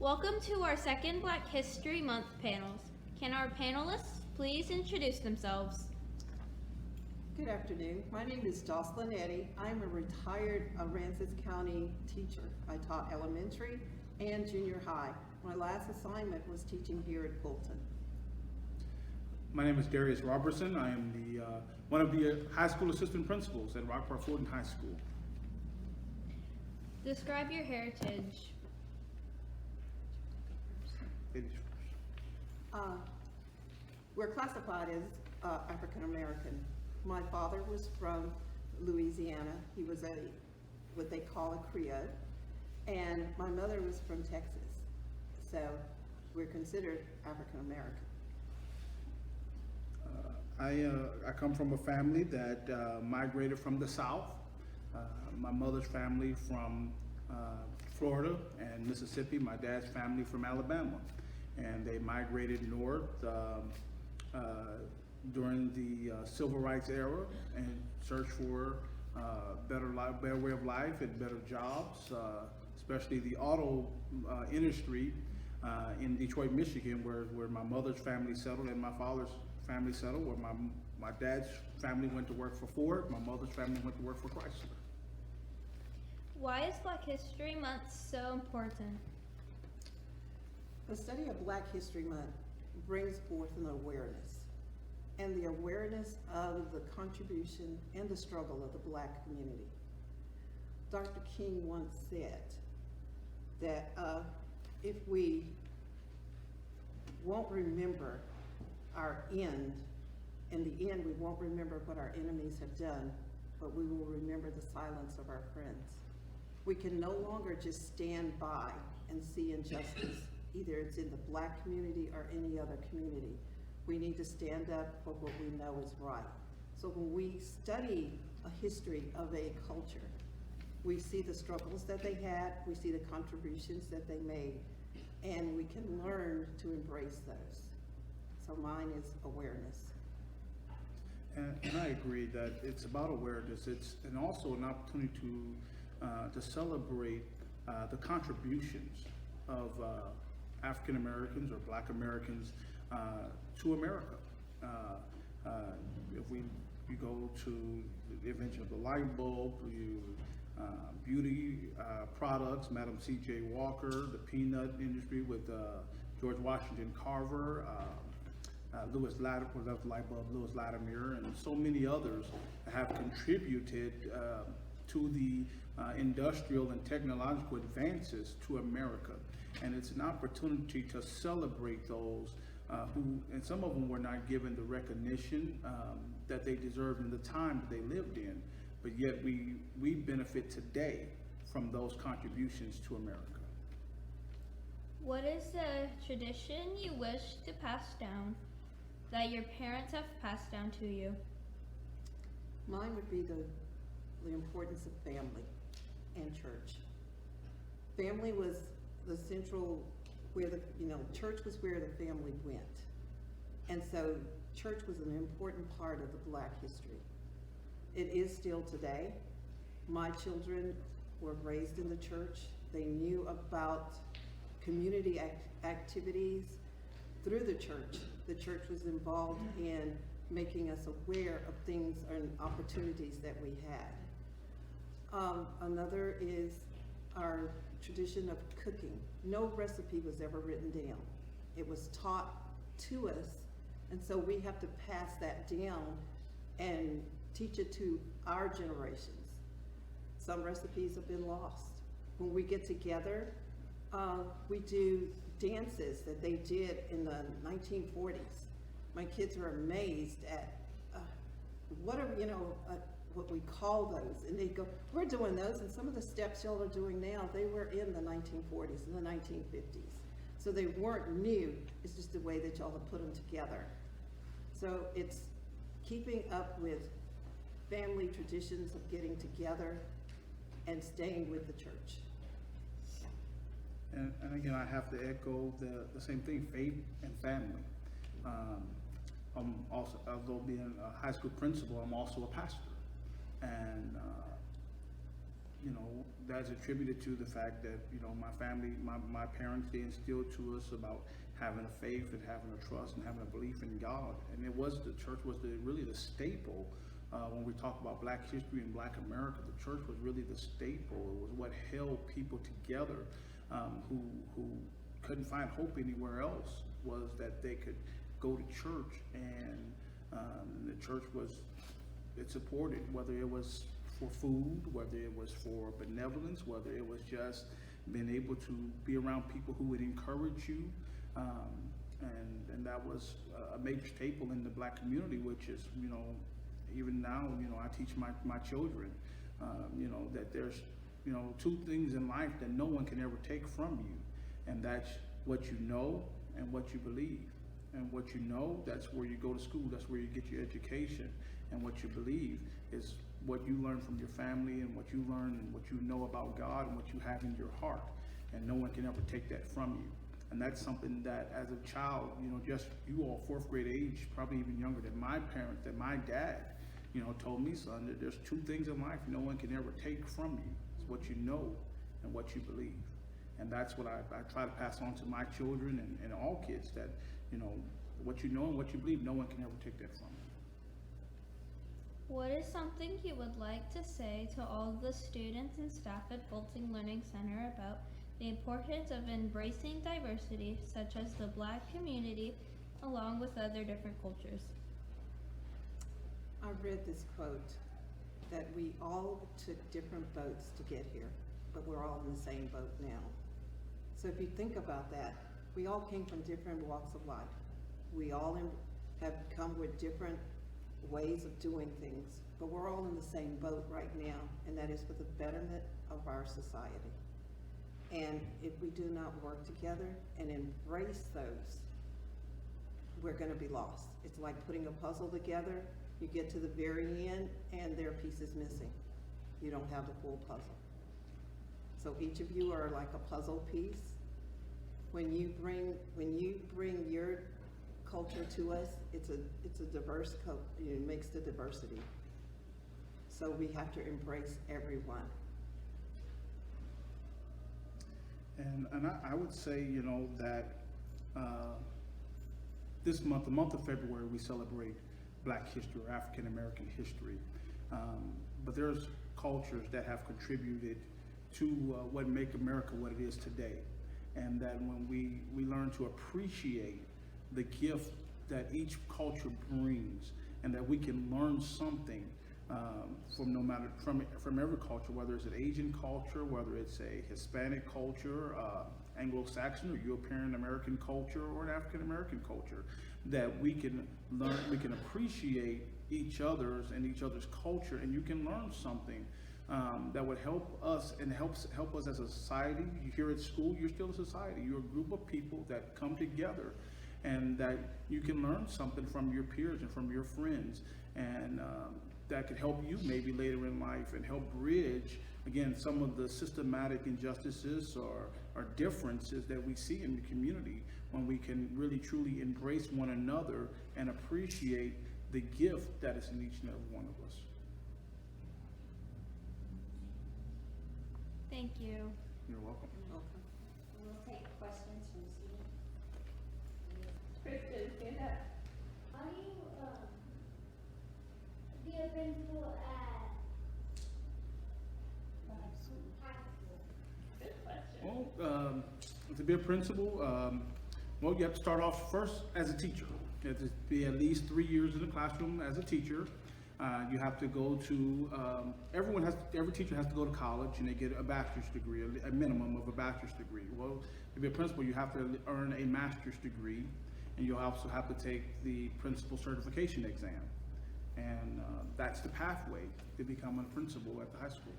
Welcome to our second Black History Month panels. Can our panelists please introduce themselves? Good afternoon. My name is Jocelyn Eddy. I'm a retired Aransas County teacher. I taught elementary and junior high. My last assignment was teaching here at Fulton. My name is Darius Robertson. I am one of the high school assistant principals at Rockport Fulton High School. Describe your heritage. We're classified as African American. My father was from Louisiana. He was what they call a Creole, and my mother was from Texas. So we're considered African American. I come from a family that migrated from the South. My mother's family from Florida and Mississippi. My dad's family from Alabama, and they migrated north during the civil rights era and searched for better way of life and better jobs, especially the auto industry in Detroit, Michigan, where my mother's family settled and my father's family settled, where my dad's family went to work for Ford, my mother's family went to work for Chrysler. Why is Black History Month so important? The study of Black History Month brings forth an awareness, and the awareness of the contribution and the struggle of the Black community. Dr. King once said that if we won't remember our end, in the end we won't remember what our enemies have done, but we will remember the silence of our friends. We can no longer just stand by and see injustice, either it's in the Black community or any other community. We need to stand up for what we know is right. So when we study a history of a culture, we see the struggles that they had, we see the contributions that they made, and we can learn to embrace those. So mine is awareness. And I agree that it's about awareness. It's and also an opportunity to celebrate the contributions of African Americans or Black Americans to America. If you go to the invention of the light bulb, beauty products, Madam C.J. Walker, the peanut industry with George Washington Carver, Lewis Latimer, and so many others have contributed to the industrial and technological advances to America. And it's an opportunity to celebrate those who, and some of them were not given the recognition that they deserved in the time that they lived in, but yet we benefit today from those contributions to America. What is a tradition you wish to pass down that your parents have passed down to you? Mine would be the importance of family and church. Family was the central, where church was where the family went. And so church was an important part of the Black history. It is still today. My children were raised in the church. They knew about community activities through the church. The church was involved in making us aware of things and opportunities that we had. Another is our tradition of cooking. No recipe was ever written down. It was taught to us, and so we have to pass that down and teach it to our generations. Some recipes have been lost. When we get together, we do dances that they did in the 1940s. My kids are amazed at what we call those, and they go, we're doing those, and some of the steps y'all are doing now, they were in the 1940s and the 1950s. So they weren't new, it's just the way that y'all have put them together. So it's keeping up with family traditions of getting together and staying with the church. And again, I have to echo the same thing, faith and family. I'm also, although being a high school principal, I'm also a pastor. And you know, that's attributed to the fact that, you know, my family, my parents, they instilled to us about having a faith and having a trust and having a belief in God. And it was, the church was really the staple. When we talk about Black history and Black America, the church was really the staple. It was what held people together, who couldn't find hope anywhere else, was that they could go to church, and the church it supported, whether it was for food, whether it was for benevolence, whether it was just being able to be around people who would encourage you. And that was a major staple in the Black community, which is, you know, even now, you know, I teach my children, you know, that there's, you know, two things in life that no one can ever take from you. And that's what you know and what you believe. And what you know, that's where you go to school, that's where you get your education. And what you believe is what you learn from your family, and what you learn and what you know about God, and what you have in your heart. And no one can ever take that from you. And that's something that as a child, you know, just you all 4th grade age, probably even younger than my parents, that my dad, you know, told me, son, that there's two things in life no one can ever take from you. It's what you know and what you believe. And that's what I try to pass on to my children and all kids, that, you know, what you know and what you believe, no one can ever take that from you. What is something you would like to say to all the students and staff at Bolting Learning Center about the importance of embracing diversity, such as the Black community, along with other different cultures? I read this quote, that we all took different boats to get here, but we're all in the same boat now. So if you think about that, we all came from different walks of life. We all have come with different ways of doing things, but we're all in the same boat right now, and that is for the betterment of our society. And if we do not work together and embrace those, we're gonna be lost. It's like putting a puzzle together. You get to the very end and there are pieces missing. You don't have the full puzzle. So each of you are like a puzzle piece. When you bring your culture to us, it's a diverse it makes the diversity. So we have to embrace everyone. And I would say, you know, that this month, the month of February, we celebrate Black history or African American history. But there's cultures that have contributed to what make America what it is today. And that when we learn to appreciate the gift that each culture brings, and that we can learn something from every culture, whether it's an Asian culture, whether it's a Hispanic culture, Anglo-Saxon or European American culture, or an African American culture, that we can learn, we can appreciate each other's and each other's culture, and you can learn something that would help us and help us as a society. Here at school, you're still a society. You're a group of people that come together, and that you can learn something from your peers and from your friends, and that could help you maybe later in life and help bridge, again, some of the systematic injustices or differences that we see in the community, when we can really truly embrace one another and appreciate the gift that is in each and every one of us. Thank you. You're welcome. Okay. We'll take questions from students. Kristen, stand up. How do you be a principal at high school? Good question. Well, to be a principal, well, you have to start off first as a teacher. You have to be at least 3 years in the classroom as a teacher. You have to go to, every teacher has to go to college, and they get a bachelor's degree, a minimum of a bachelor's degree. Well, to be a principal, you have to earn a master's degree, and you'll also have to take the principal certification exam. And that's the pathway to become a principal at the high school.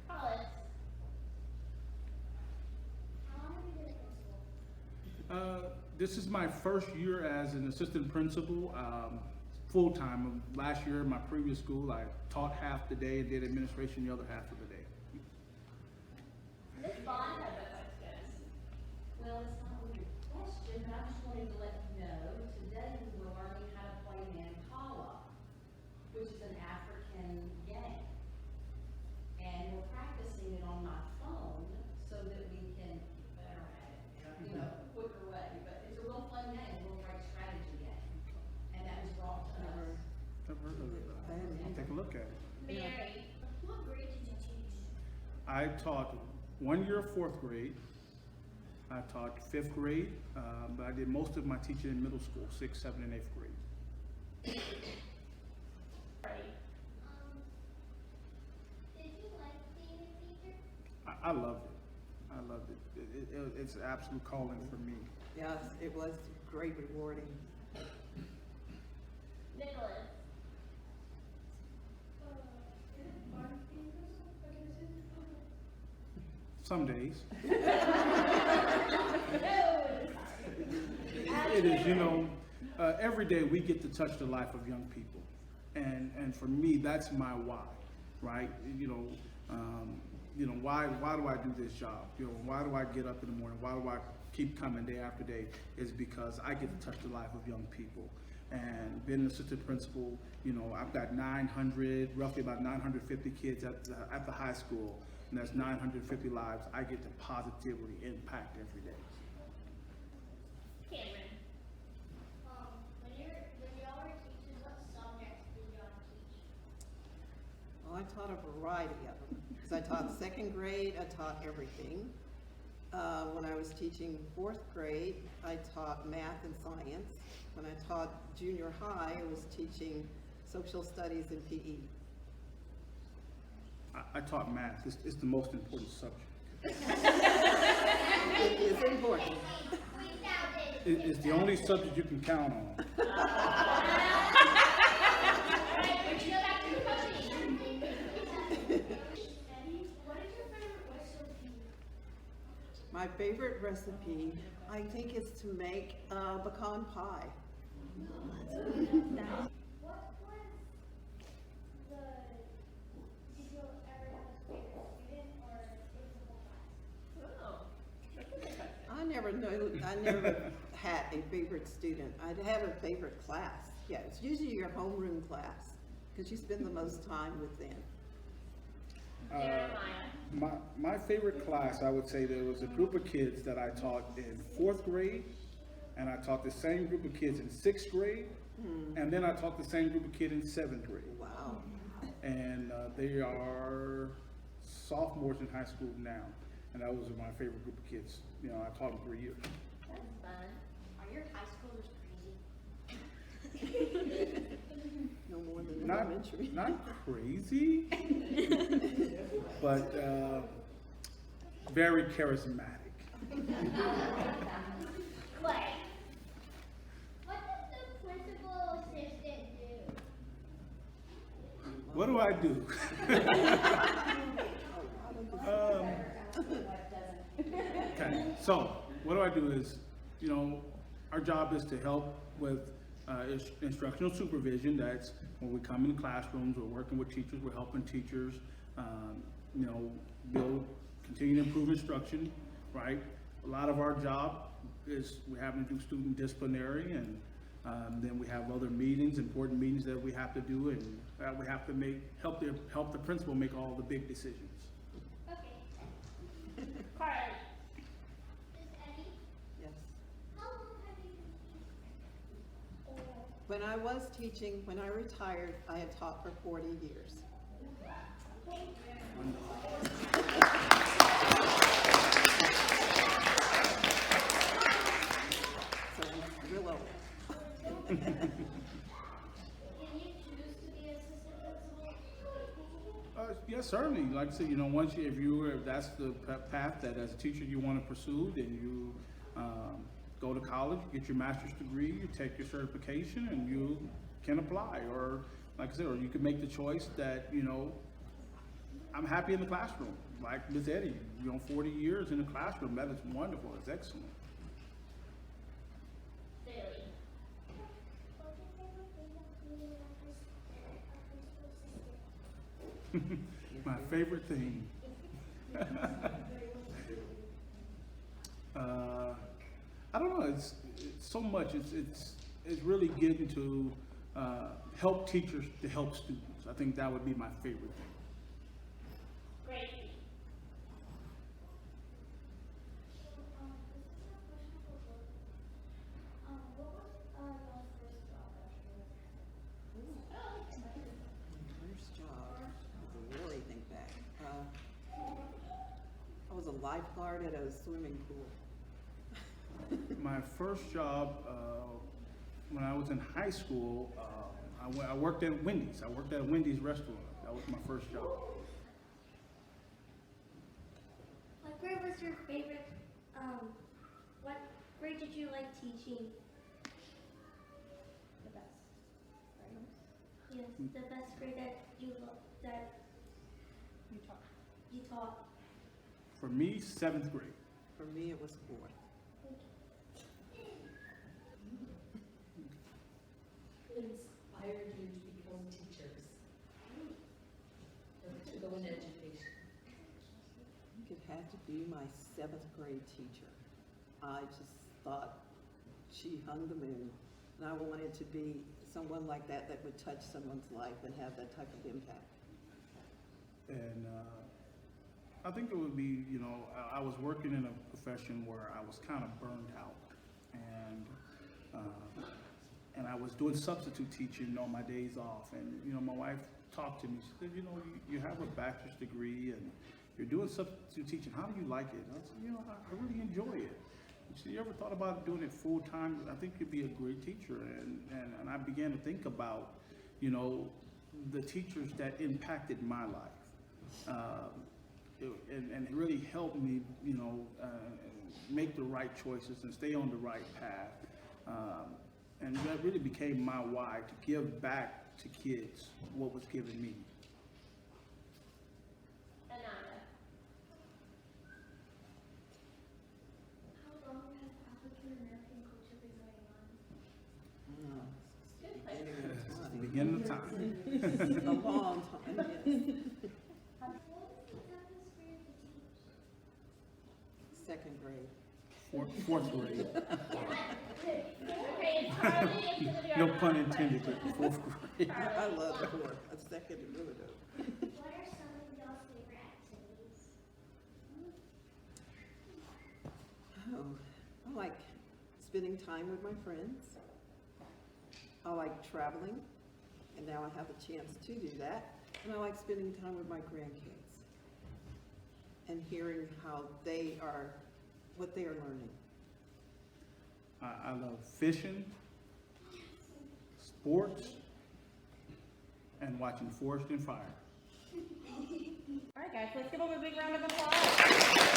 Alex, how long have you been a principal? This is my first year as an assistant principal, full-time. Last year, in my previous school, I taught half the day and did administration the other half of the day. Ms. Bond has a question. Well, it's not really a question, but I just wanted to let you know, today we were learning how to play Mancala, which is an African game. okay. Mary, What grade did you teach? I taught 1 year of 4th grade. I taught 5th grade, but I did most of my teaching in middle school, 6th, 7th, and 8th grade. Did you like being a teacher? I loved it. I loved it. It's an absolute calling for me. Yes, it was great rewarding. Nicholas, Is it fun being a principal? Some days. no. It is, you know, every day we get to touch the life of young people. And for me, that's my why, right? Why do I do this job? Why do I get up in the morning? Why do I keep coming day after day? Is because I get to touch the life of young people. And being an assistant principal, I've got roughly about 950 kids at the high school, and that's 950 lives I get to positively impact every day. Cameron, When y'all were teachers, what subjects did y'all teach? Well, I taught a variety of them. Because I taught 2nd grade, I taught everything. When I was teaching 4th grade, I taught math and science. When I taught junior high, I was teaching social studies and PE. I taught math. It's the most important subject. It is important. It's the only subject you can count on. Eddie, what is your favorite recipe? My favorite recipe, I think, is to make pecan pie. What was did you ever have a favorite student or principal class? oh. I never had a favorite student. I'd have a favorite class. Yeah, it's usually your homeroom class, because you spend the most time with them. Jeremiah, My favorite class, I would say, there was a group of kids that I taught in 4th grade, and I taught the same group of kids in 6th grade, and then I taught the same group of kids in 7th grade. Wow. And they are sophomores in high school now, and that was my favorite group of kids. I taught them 3 years. that's fun. Are your high schoolers crazy? No more than Not, elementary. not crazy, but very charismatic. Clay, What does the principal assistant do? What do I do? Okay, so what I do is, our job is to help with instructional supervision. That's when we come in classrooms, we're working with teachers, we're helping teachers, continue to improve instruction, right? A lot of our job is we have to do student disciplinary, and then we have other meetings, important meetings that we have to do, and we have to help the principal make all the big decisions. Okay. Carly, Miss Eddie, Yes. how long have you been teaching? When I was teaching, when I retired, I had taught for 40 years. So I'm real old. Can you choose to be assistant principal? Yes, certainly. Like I said, if that's the path that as a teacher you want to pursue, then you go to college, get your master's degree, you take your certification, and you can apply. Or, like I said, or you can make the choice that, I'm happy in the classroom. Like Ms. Eddie, 40 years in the classroom, that is wonderful, it's excellent. Bailey, What's your favorite thing about being a principal assistant? My favorite thing. I don't know. It's so much. It's really getting to help teachers to help students. I think that would be my favorite thing. Gracie, This is a question for both. What was your first job that you ever had? First job. was a lifeguard at a swimming pool. My first job, when I was in high school, I worked at Wendy's. I worked at a Wendy's restaurant. That was my first job. What grade was your favorite, what grade did you like teaching? The best. Yes, the best grade that Utah. you taught. For me, 7th grade. For me, it was 4th. Who inspired you to become teachers? Or to go into education? I think it had to be my 7th grade teacher. I just thought she hung the moon. And I wanted to be someone like that that would touch someone's life and have that type of impact. And I think it would be, you know, I was working in a profession where I was kind of burned out. And I was doing substitute teaching on my days off. And, you know, my wife talked to me. She said, you know, you have a bachelor's degree and you're doing substitute teaching. How do you like it? And I said, you know, I really enjoy it. She said, you ever thought about doing it full time? I think you'd be a great teacher. And I began to think about, you know, the teachers that impacted my life. And it really helped me, you know, make the right choices and stay on the right path. And that really became my why, to give back to kids what was given me. Ananda. How long has African American culture been going on? Beginning of time. Beginning of time. A long time, yes. What was the toughest grade to teach? 2nd grade. Fourth grade. Okay, it's Carly, it's gonna be our No last pun intended, question. but 4th grade. I love the 4th. A 2nd is really dope. What are some of y'all's favorite activities? Oh, I like spending time with my friends. I like traveling, and now I have a chance to do that. And I like spending time with my grandkids and hearing how they are, what they are learning. I love fishing, sports, and watching Forest and Fire. All right, guys, let's give them a big round of applause.